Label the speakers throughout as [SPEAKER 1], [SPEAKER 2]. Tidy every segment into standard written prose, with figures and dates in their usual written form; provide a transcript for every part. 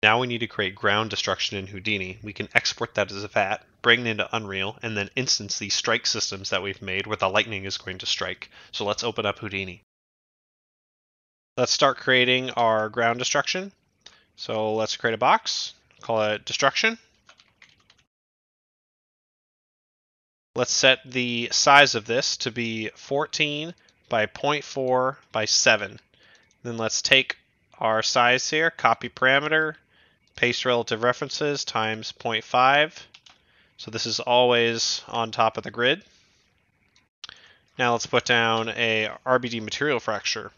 [SPEAKER 1] Now we need to create ground destruction in Houdini. We can export that as a VAT, bring it into Unreal, and then instance these strike systems that we've made where the lightning is going to strike. So let's open up Houdini. Let's start creating our ground destruction. So let's create a box, call it destruction. Let's set the size of this to be 14 by 0.4 by 7. Then let's take our size here, copy parameter, paste relative references times 0.5. So this is always on top of the grid. Now let's put down a RBD Material Fracture.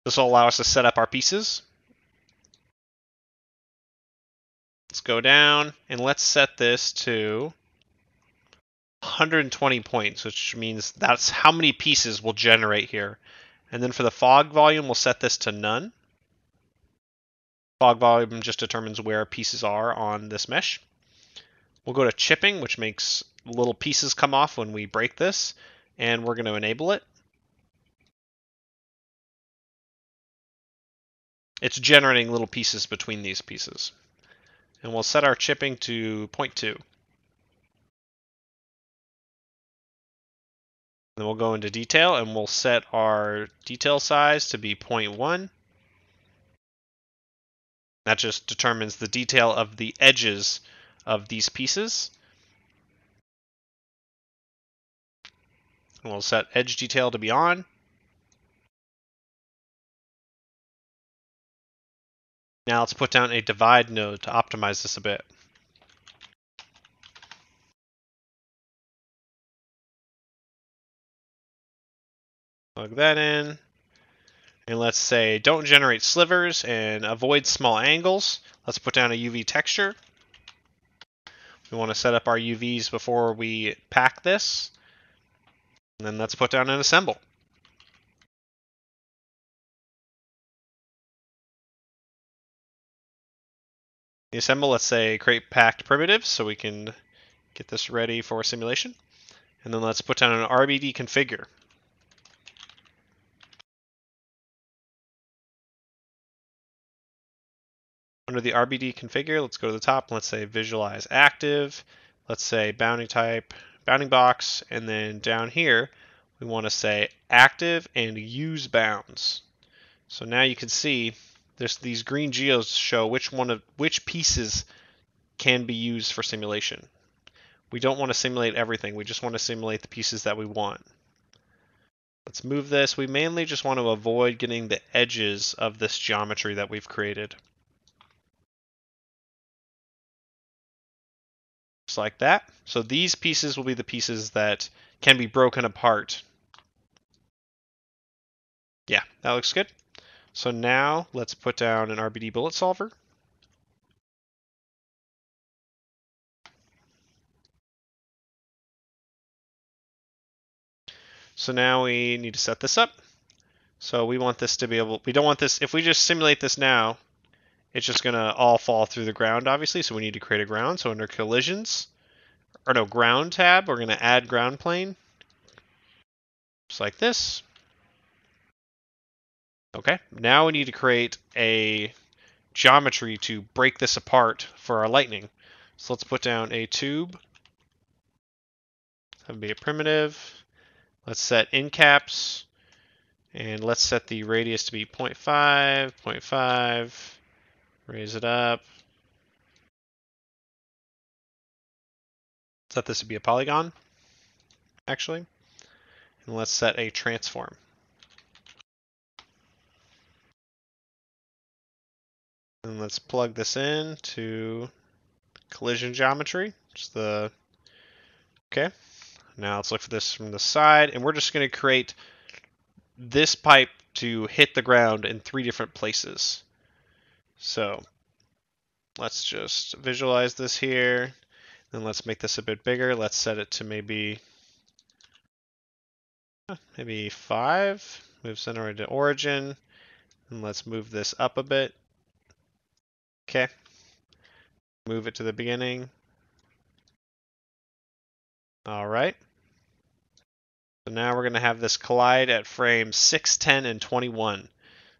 [SPEAKER 1] This will allow us to set up our pieces. Let's go down and let's set this to 120 points, which means that's how many pieces we'll generate here. And then for the fog volume, we'll set this to none. Fog volume just determines where pieces are on this mesh. We'll go to chipping, which makes little pieces come off when we break this, and we're going to enable it. It's generating little pieces between these pieces. And we'll set our chipping to 0.2. Then we'll go into detail and we'll set our detail size to be 0.1. That just determines the detail of the edges of these pieces. And we'll set edge detail to be on. Now let's put down a divide node to optimize this a bit. Plug that in. And let's say don't generate slivers and avoid small angles. Let's put down a UV texture. We want to set up our UVs before we pack this. And then let's put down an assemble. The assemble, let's say create packed primitives so we can get this ready for simulation. And then let's put down an RBD Configure. Under the RBD Configure, let's go to the top and let's say Visualize Active. Let's say Bounding Type, Bounding Box, and then down here we want to say Active and Use Bounds. So now you can see there's these green geos show which pieces can be used for simulation. We don't want to simulate everything. We just want to simulate the pieces that we want. Let's move this. We mainly just want to avoid getting the edges of this geometry that we've created. Just like that. So these pieces will be the pieces that can be broken apart. Yeah, that looks good. So now let's put down an RBD Bullet Solver. So now we need to set this up. So we want this to be able, we don't want this, if we just simulate this now, it's just going to all fall through the ground, obviously. So we need to create a ground. So under collisions, or no, ground tab, we're going to add ground plane. Just like this. Okay, now we need to create a geometry to break this apart for our lightning. So let's put down a tube. That would be a primitive. Let's set in caps. And let's set the radius to be 0.5, 0.5. Raise it up. Set this to be a polygon, actually. And let's set a transform. And let's plug this in to collision geometry. Just the okay. Now let's look for this from the side, and we're just going to create this pipe to hit the ground in 3 different places. So let's just visualize this here. Then let's make this a bit bigger. Let's set it to maybe 5. Move center to origin. And let's move this up a bit. Okay. Move it to the beginning. All right. So now we're going to have this collide at frame 6, 10, and 21.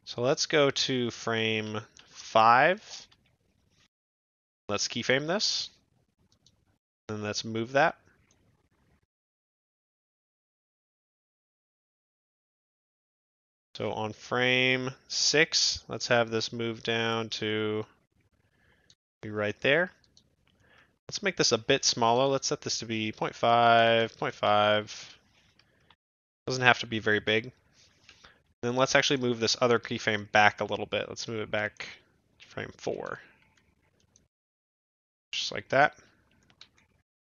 [SPEAKER 1] So let's go to frame 5. Let's keyframe this. And let's move that. So on frame 6, let's have this move down to be right there. Let's make this a bit smaller. Let's set this to be 0.5, 0.5. Doesn't have to be very big. Then let's actually move this other keyframe back a little bit. Let's move it back to frame 4. Just like that.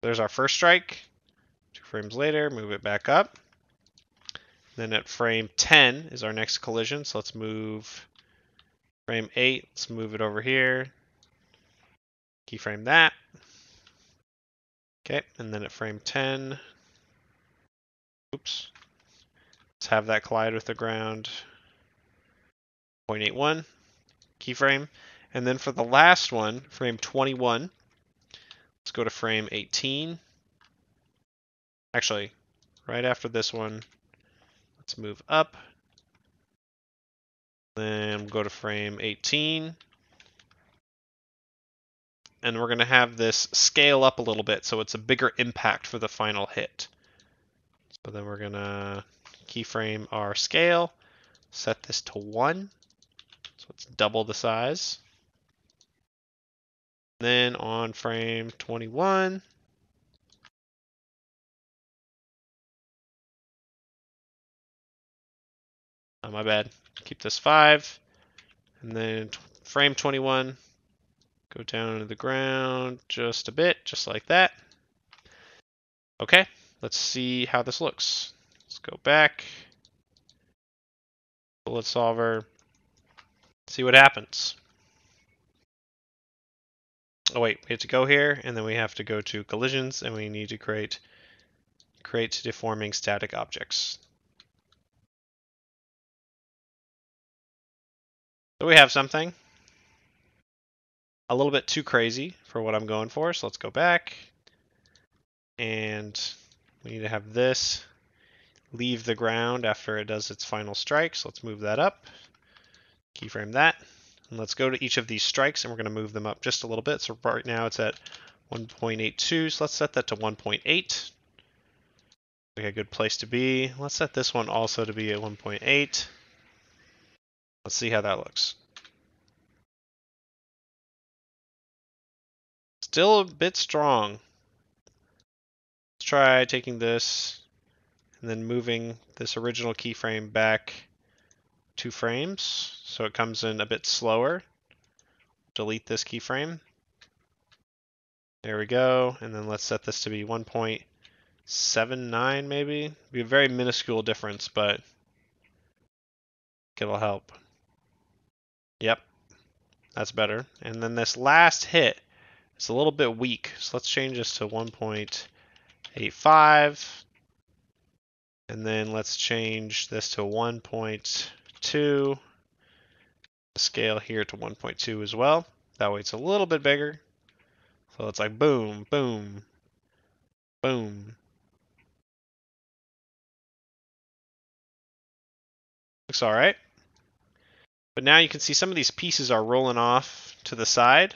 [SPEAKER 1] There's our first strike. 2 frames later, move it back up. Then at frame 10 is our next collision. So let's move frame 8. Let's move it over here. Keyframe that. Okay, and then at frame 10, oops, let's have that collide with the ground. 0.81 keyframe. And then for the last one, frame 21, let's go to frame 18. Actually, right after this one, let's move up. Then we'll go to frame 18. And we're going to have this scale up a little bit so it's a bigger impact for the final hit. So then we're going to keyframe our scale, set this to 1. So it's double the size. Then on frame 21, oh, my bad, keep this 5. And then frame 21, go down to the ground just a bit, just like that. Okay, let's see how this looks. Let's go back, Bullet Solver, see what happens. Oh wait, we have to go here, and then we have to go to collisions, and we need to create deforming static objects. So we have something a little bit too crazy for what I'm going for. So let's go back, and we need to have this leave the ground after it does its final strike. So let's move that up, keyframe that, and let's go to each of these strikes, and we're going to move them up just a little bit. So right now it's at 1.82, so let's set that to 1.8. Like a good place to be. Let's set this one also to be at 1.8. Let's see how that looks. Still a bit strong. Let's try taking this and then moving this original keyframe back 2 frames so it comes in a bit slower. Delete this keyframe. There we go. And then let's set this to be 1.79 maybe. Be a very minuscule difference, but it'll help. Yep, that's better. And then this last hit is a little bit weak, so let's change this to 1.85. And then let's change this to 1.2. Scale here to 1.2 as well. That way it's a little bit bigger. So it's like boom, boom, boom. Looks all right. But now you can see some of these pieces are rolling off to the side.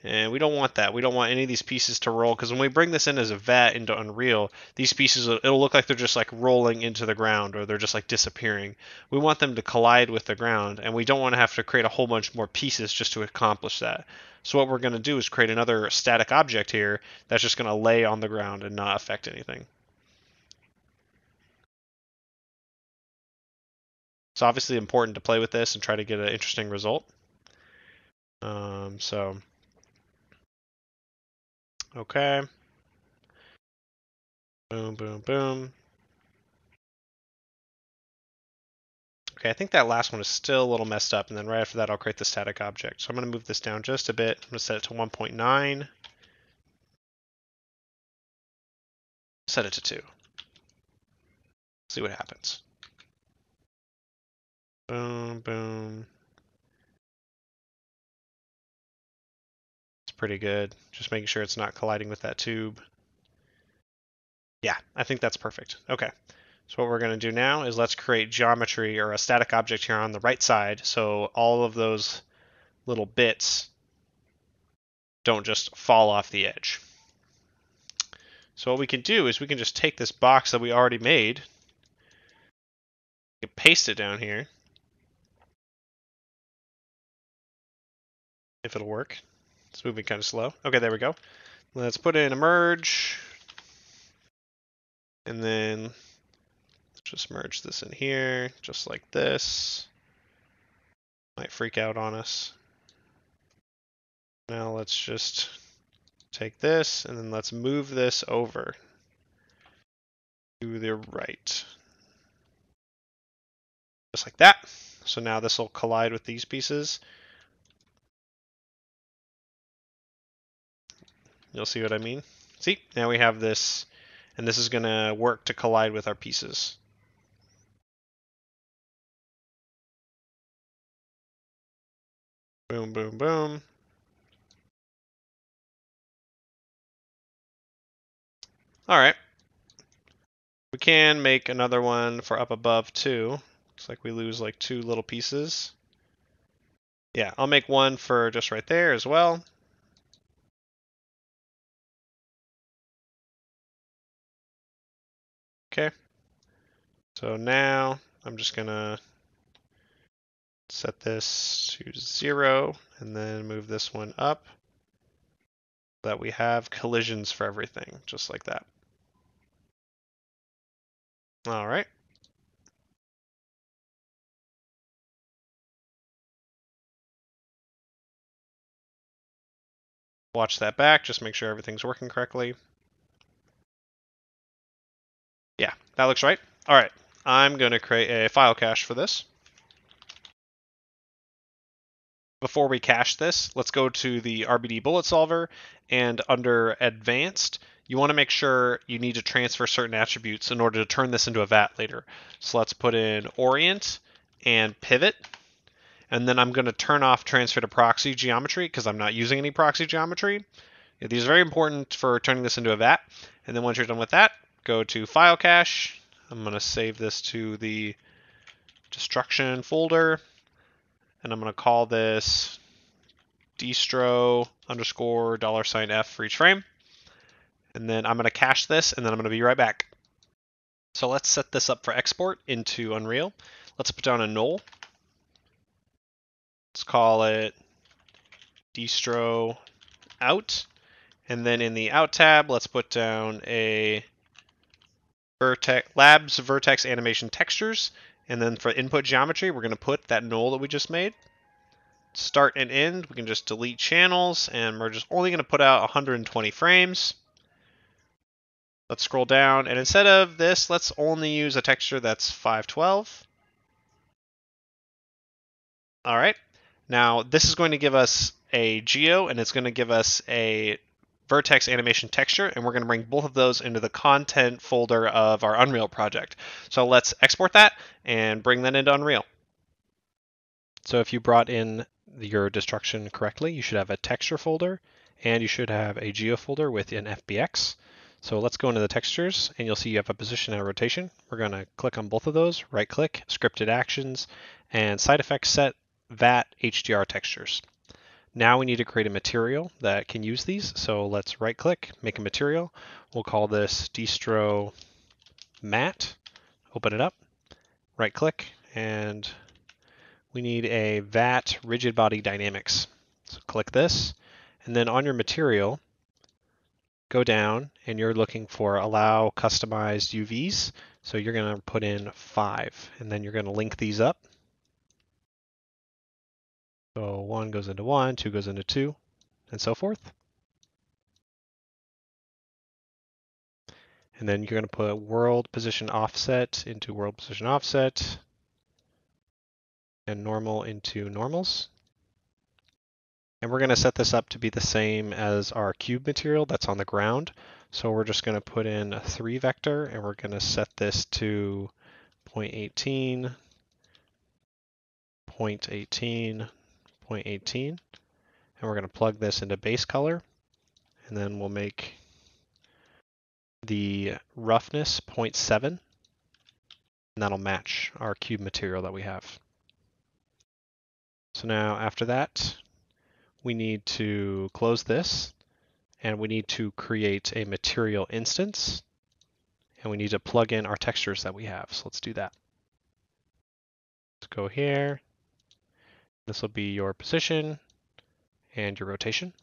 [SPEAKER 1] And we don't want that. We don't want any of these pieces to roll, because when we bring this in as a VAT into Unreal, these pieces, it'll look like they're just like rolling into the ground, or they're just like disappearing. We want them to collide with the ground, and we don't want to have to create a whole bunch more pieces just to accomplish that. So what we're going to do is create another static object here that's just going to lay on the ground and not affect anything. It's obviously important to play with this and try to get an interesting result. Okay. Boom, boom, boom. Okay, I think that last one is still a little messed up, and then right after that I'll create the static object. So I'm going to move this down just a bit. I'm going to set it to 1.9. Set it to 2. See what happens. Boom, boom. It's pretty good. Just making sure it's not colliding with that tube. Yeah, I think that's perfect. Okay. So what we're going to do now is let's create geometry or a static object here on the right side. So all of those little bits don't just fall off the edge. So what we can do is we can just take this box that we already made, and paste it down here, if it'll work. It's moving kind of slow. Okay, there we go. Let's put in a merge, and then just merge this in here, just like this. Might freak out on us. Now let's just take this, and then let's move this over to the right. Just like that. So now this will collide with these pieces. You'll see what I mean? See, now we have this, and this is going to work to collide with our pieces. Boom, boom, boom. All right. We can make another one for up above too. Looks like we lose like 2 little pieces. Yeah, I'll make one for just right there as well. Okay. So now I'm just gonna set this to 0 and then move this one up so that we have collisions for everything, just like that. All right. Watch that back, just make sure everything's working correctly. Yeah, that looks right. All right, I'm going to create a file cache for this. Before we cache this, let's go to the RBD Bullet Solver, and under Advanced, you want to make sure you need to transfer certain attributes in order to turn this into a VAT later. So let's put in Orient and Pivot, and then I'm going to turn off Transfer to Proxy Geometry because I'm not using any proxy geometry. These are very important for turning this into a VAT. And then once you're done with that, go to File Cache. I'm going to save this to the Destruction folder. And I'm going to call this distro underscore $F for each frame. And then I'm going to cache this, and then I'm going to be right back. So let's set this up for export into Unreal. Let's put down a null. Let's call it distro out. And then in the out tab, let's put down a Labs Vertex Animation Textures. And then for input geometry, we're going to put that null that we just made. Start and end, we can just delete channels, and we're just only going to put out 120 frames. Let's scroll down, and instead of this, let's only use a texture that's 512. All right. Now, this is going to give us a geo, and it's going to give us a Vertex Animation Texture, and we're going to bring both of those into the content folder of our Unreal project. So let's export that and bring that into Unreal. So if you brought in your destruction correctly, you should have a texture folder, and you should have a geo folder with an FBX. So let's go into the textures, and you'll see you have a position and a rotation. We're going to click on both of those, right click, scripted actions, and side effects set VAT HDR textures. Now we need to create a material that can use these. So let's right click, make a material. We'll call this distro matte. Open it up, right click, and we need a VAT rigid body dynamics. So click this, and then on your material, go down, and you're looking for allow customized UVs. So you're going to put in 5, and then you're going to link these up. So 1 goes into 1, 2 goes into 2, and so forth. And then you're going to put world position offset into world position offset, and normal into normals. And we're going to set this up to be the same as our cube material that's on the ground. So we're just going to put in a 3 vector, and we're going to set this to 0.18, 0.18, 0.18. And we're going to plug this into base color. And then we'll make the roughness 0.7. And that'll match our cube material that we have. So now after that, we need to close this, and we need to create a material instance, and we need to plug in our textures that we have. So let's do that. Let's go here. This will be your position and your rotation.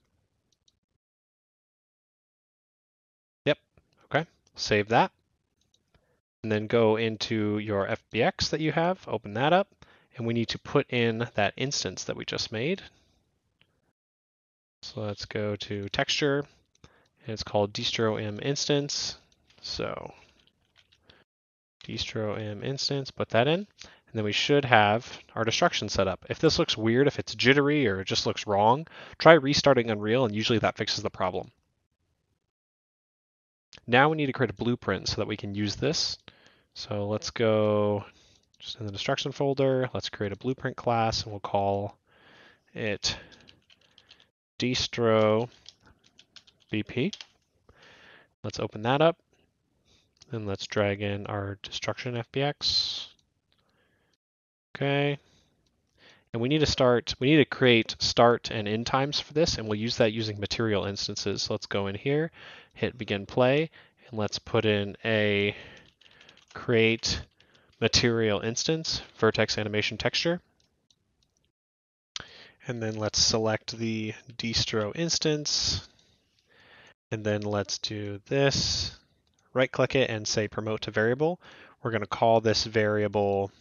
[SPEAKER 1] Yep, okay, save that. And then go into your FBX that you have, open that up, and we need to put in that instance that we just made. So let's go to texture, and it's called distro m instance. So distro m instance, put that in, and then we should have our destruction set up. If this looks weird, if it's jittery or it just looks wrong, try restarting Unreal, and usually that fixes the problem. Now we need to create a blueprint so that we can use this. So let's go just in the destruction folder, let's create a blueprint class, and we'll call it distro BP. Let's open that up, and let's drag in our destruction FBX. Okay. And we need to create start and end times for this, and we'll use that using material instances. So let's go in here, hit begin play, and let's put in a create material instance, Vertex Animation Texture. And then let's select the distro instance, and then let's do this. Right click it and say promote to variable. We're going to call this variable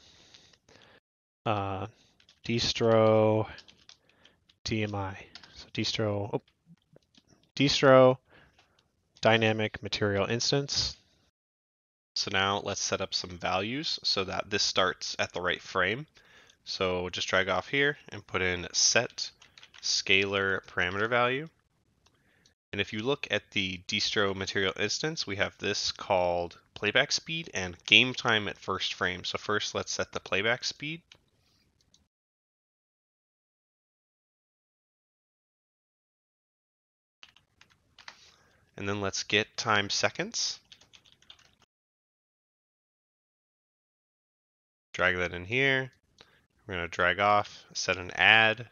[SPEAKER 1] distro DMI. So distro dynamic material instance. So now let's set up some values so that this starts at the right frame. So just drag off here and put in set scalar parameter value. And if you look at the distro material instance, we have this called playback speed and game time at first frame. So first let's set the playback speed. And then let's get time seconds. Drag that in here. We're going to drag off, set an add.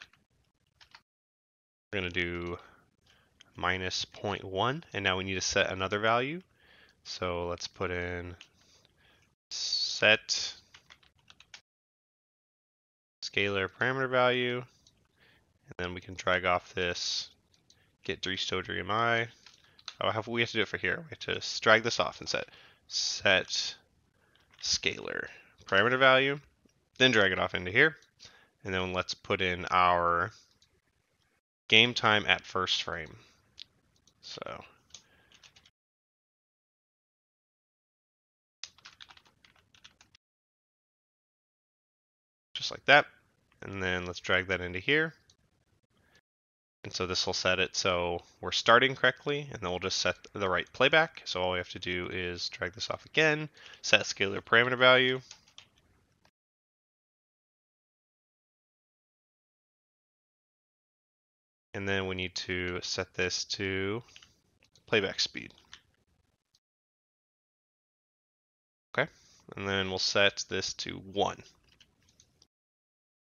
[SPEAKER 1] We're going to do minus 0.1, and now we need to set another value. So let's put in set scalar parameter value, and then we can drag off this get distro DMI. We have to do it for here. We have to just drag this off and set scalar parameter value, then drag it off into here, and then let's put in our game time at first frame. So just like that, and then let's drag that into here. And so this will set it so we're starting correctly, and then we'll just set the right playback. So all we have to do is drag this off again, set scalar parameter value. And then we need to set this to playback speed. Okay, and then we'll set this to 1.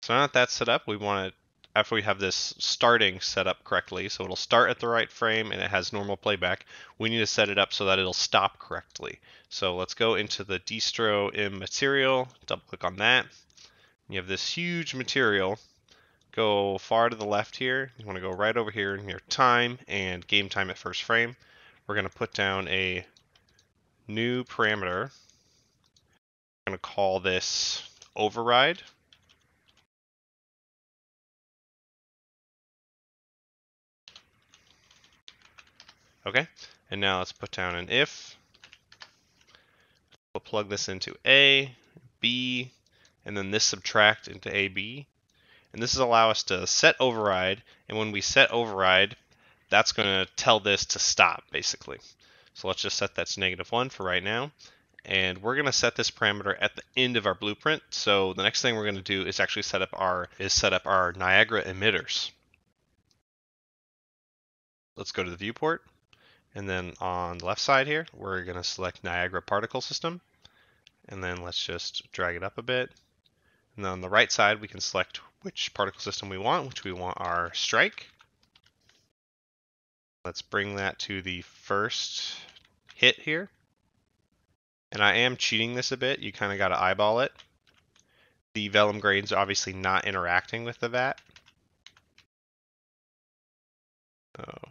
[SPEAKER 1] So now that that's set up, we want to, after we have this starting set up correctly, so it'll start at the right frame and it has normal playback, we need to set it up so that it'll stop correctly. So let's go into the distro m material, double click on that. You have this huge material. Go far to the left here. You want to go right over here near time and game time at first frame. We're going to put down a new parameter. I'm going to call this override. Okay, and now let's put down an if. We'll plug this into A, B, and then this subtract into AB. And this is allow us to set override, and when we set override, that's going to tell this to stop, basically. So let's just set that to -1 for right now. And we're going to set this parameter at the end of our blueprint. So the next thing we're going to do is actually set up our Niagara Emitters. Let's go to the viewport. And then on the left side here, we're going to select Niagara Particle System. And then let's just drag it up a bit. And then on the right side, we can select which particle system we want, which we want our strike. Let's bring that to the first hit here. And I am cheating this a bit. You kind of got to eyeball it. The vellum grain's obviously not interacting with the VAT. Oh.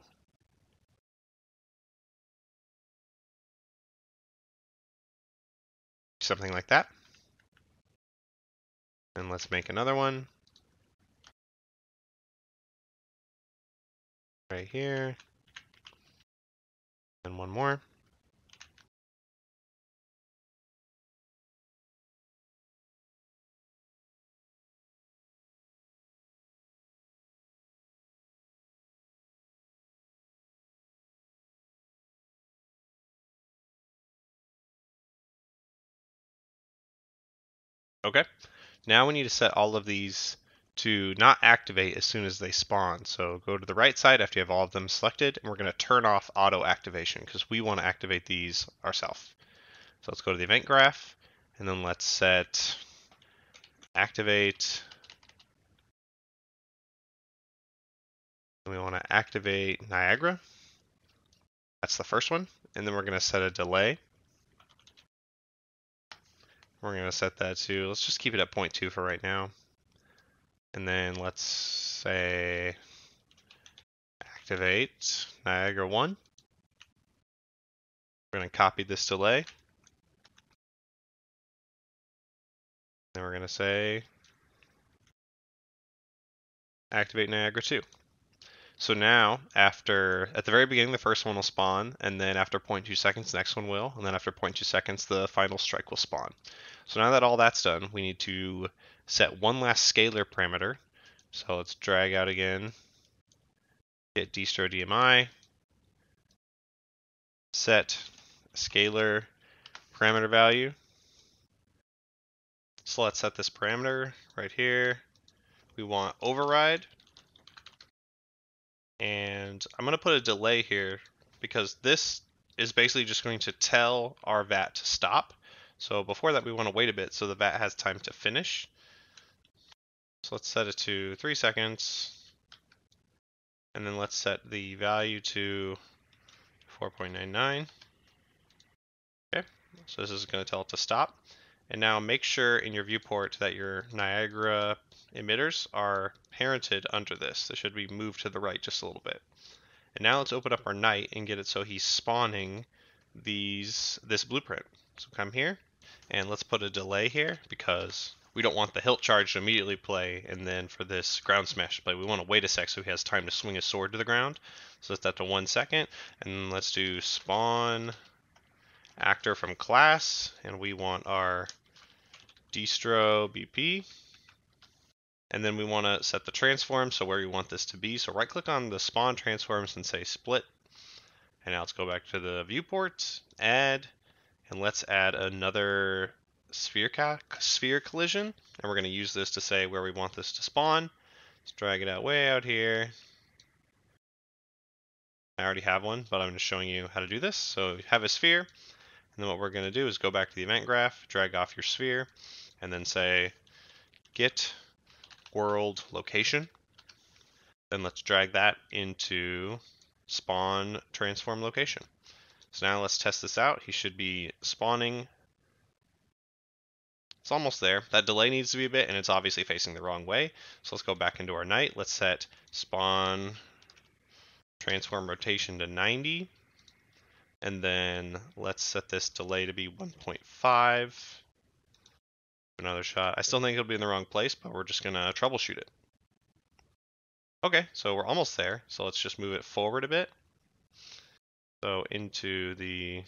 [SPEAKER 1] Something like that. And let's make another one. Right here. And one more. Okay. Now we need to set all of these to not activate as soon as they spawn. So go to the right side after you have all of them selected, and we're going to turn off auto activation because we want to activate these ourselves. So let's go to the event graph, and then let's set activate. And we want to activate Niagara. That's the first one. And then we're going to set a delay. We're going to set that to, let's just keep it at 0.2 for right now. And then let's say activate Niagara 1. We're going to copy this delay. Then we're going to say activate Niagara 2. So now, at the very beginning, the first one will spawn, and then after 0.2 seconds, the next one will, and then after 0.2 seconds, the final strike will spawn. So now that all that's done, we need to set one last scalar parameter. So let's drag out again, get distro DMI, set scalar parameter value. So let's set this parameter right here. We want override. And I'm going to put a delay here because this is basically just going to tell our VAT to stop. So before that, we want to wait a bit so the VAT has time to finish. So let's set it to 3 seconds. And then let's set the value to 4.99. Okay, so this is going to tell it to stop. And now make sure in your viewport that your Niagara emitters are parented under this. They should be moved to the right just a little bit. And now let's open up our night and get it so he's spawning this blueprint. So come here and let's put a delay here because we don't want the hilt charge to immediately play and then for this ground smash to play. We want to wait a sec so he has time to swing his sword to the ground. So set that to 1 second. And let's do spawn actor from class. And we want our distro BP. And then we want to set the transform, so where you want this to be. So right click on the spawn transforms and say split. And now let's go back to the viewport, add, and let's add another sphere collision. And we're going to use this to say where we want this to spawn. Let's drag it out way out here. I already have one, but I'm just showing you how to do this. So you have a sphere, and then what we're going to do is go back to the event graph, drag off your sphere, and then say get world location. Then let's drag that into spawn transform location. So now let's test this out. He should be spawning. It's almost there. That delay needs to be a bit, and it's obviously facing the wrong way. So let's go back into our night. Let's set spawn transform rotation to 90. And then let's set this delay to be 1.5. Another shot. I still think it'll be in the wrong place, but we're just going to troubleshoot it. Okay, so we're almost there. So let's just move it forward a bit. So into the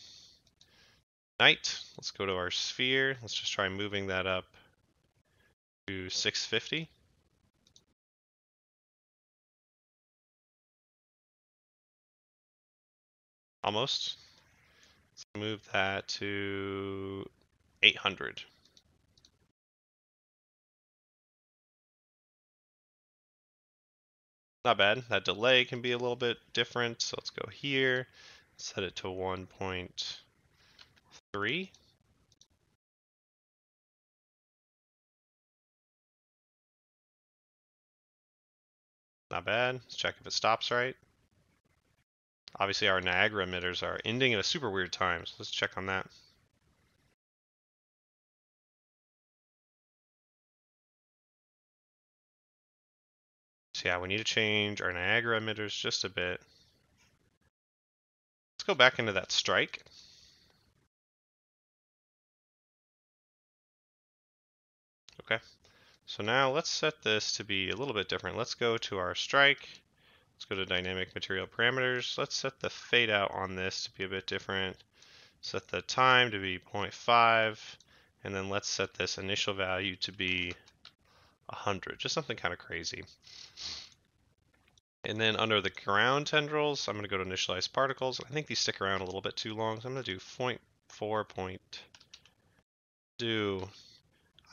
[SPEAKER 1] night, let's go to our sphere. Let's just try moving that up to 650. Almost. Let's move that to 800. Not bad. That delay can be a little bit different. So let's go here, set it to 1.3. Not bad. Let's check if it stops right. Obviously our Niagara emitters are ending at a super weird time, so let's check on that. So yeah, we need to change our Niagara emitters just a bit. Let's go back into that strike. Okay, so now let's set this to be a little bit different. Let's go to our strike. Let's go to dynamic material parameters. Let's set the fade out on this to be a bit different. Set the time to be 0.5, and then let's set this initial value to be 100, just something kind of crazy. And then under the ground tendrils, I'm going to go to Initialize Particles. I think these stick around a little bit too long, so I'm going to do 0.4.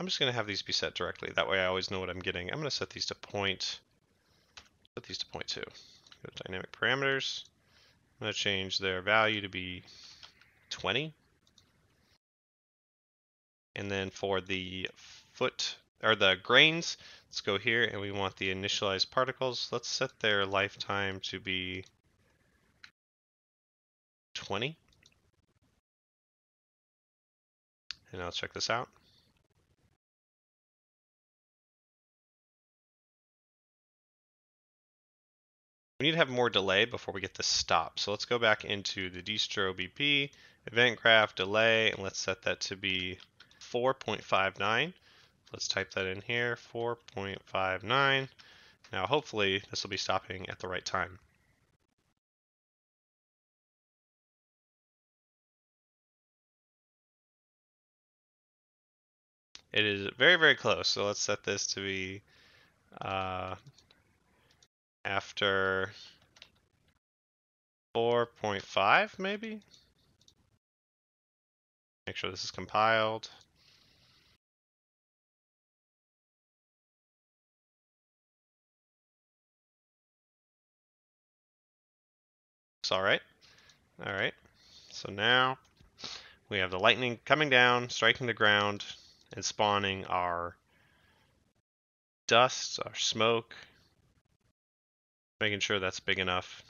[SPEAKER 1] I'm just going to have these be set directly. That way I always know what I'm getting. I'm going to set these to 0.2. Go to dynamic parameters. I'm going to change their value to be 20. And then for the the grains, let's go here and we want the initialized particles. Let's set their lifetime to be 20. And now let's check this out. We need to have more delay before we get this stop. So let's go back into the distro BP, event graph, delay, and let's set that to be 4.59. Let's type that in here, 4.59. Now hopefully this will be stopping at the right time. It is very, very close. So let's set this to be after 4.5 maybe? Make sure this is compiled. Looks all right. All right. So now we have the lightning coming down, striking the ground, and spawning our dust, our smoke, making sure that's big enough.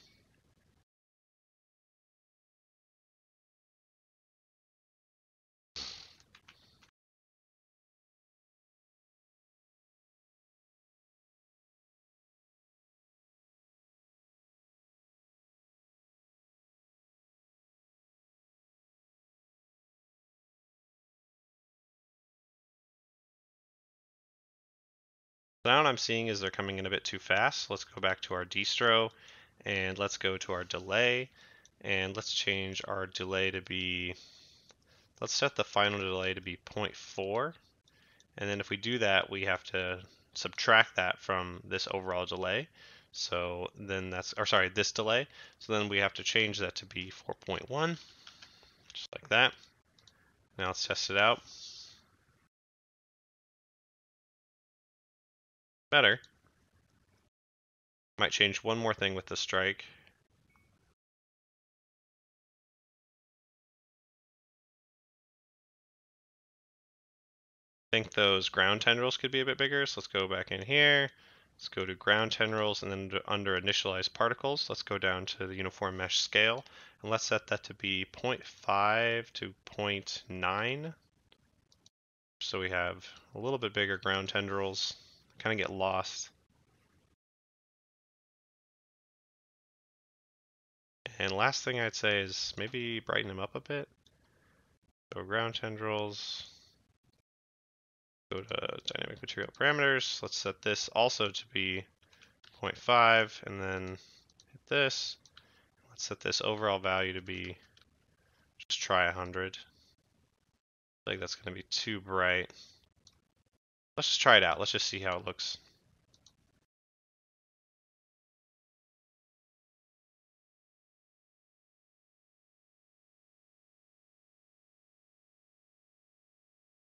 [SPEAKER 1] Now what I'm seeing is they're coming in a bit too fast. Let's go back to our distro and let's go to our delay and let's change our delay to be, let's set the final delay to be 0.4. And then if we do that, we have to subtract that from this overall delay. So then that's, or sorry, this delay. So then we have to change that to be 4.1, just like that. Now let's test it out. Better. Might change one more thing with the strike. I think those ground tendrils could be a bit bigger, so let's go back in here. Let's go to ground tendrils, and then under Initialize Particles, let's go down to the Uniform Mesh Scale, and let's set that to be 0.5 to 0.9. So we have a little bit bigger ground tendrils, kind of get lost. And last thing I'd say is maybe brighten them up a bit. So ground tendrils, go to dynamic material parameters. Let's set this also to be 0.5 and then hit this. Let's set this overall value to be, just try 100. I think that's going to be too bright. Let's just try it out. Let's just see how it looks.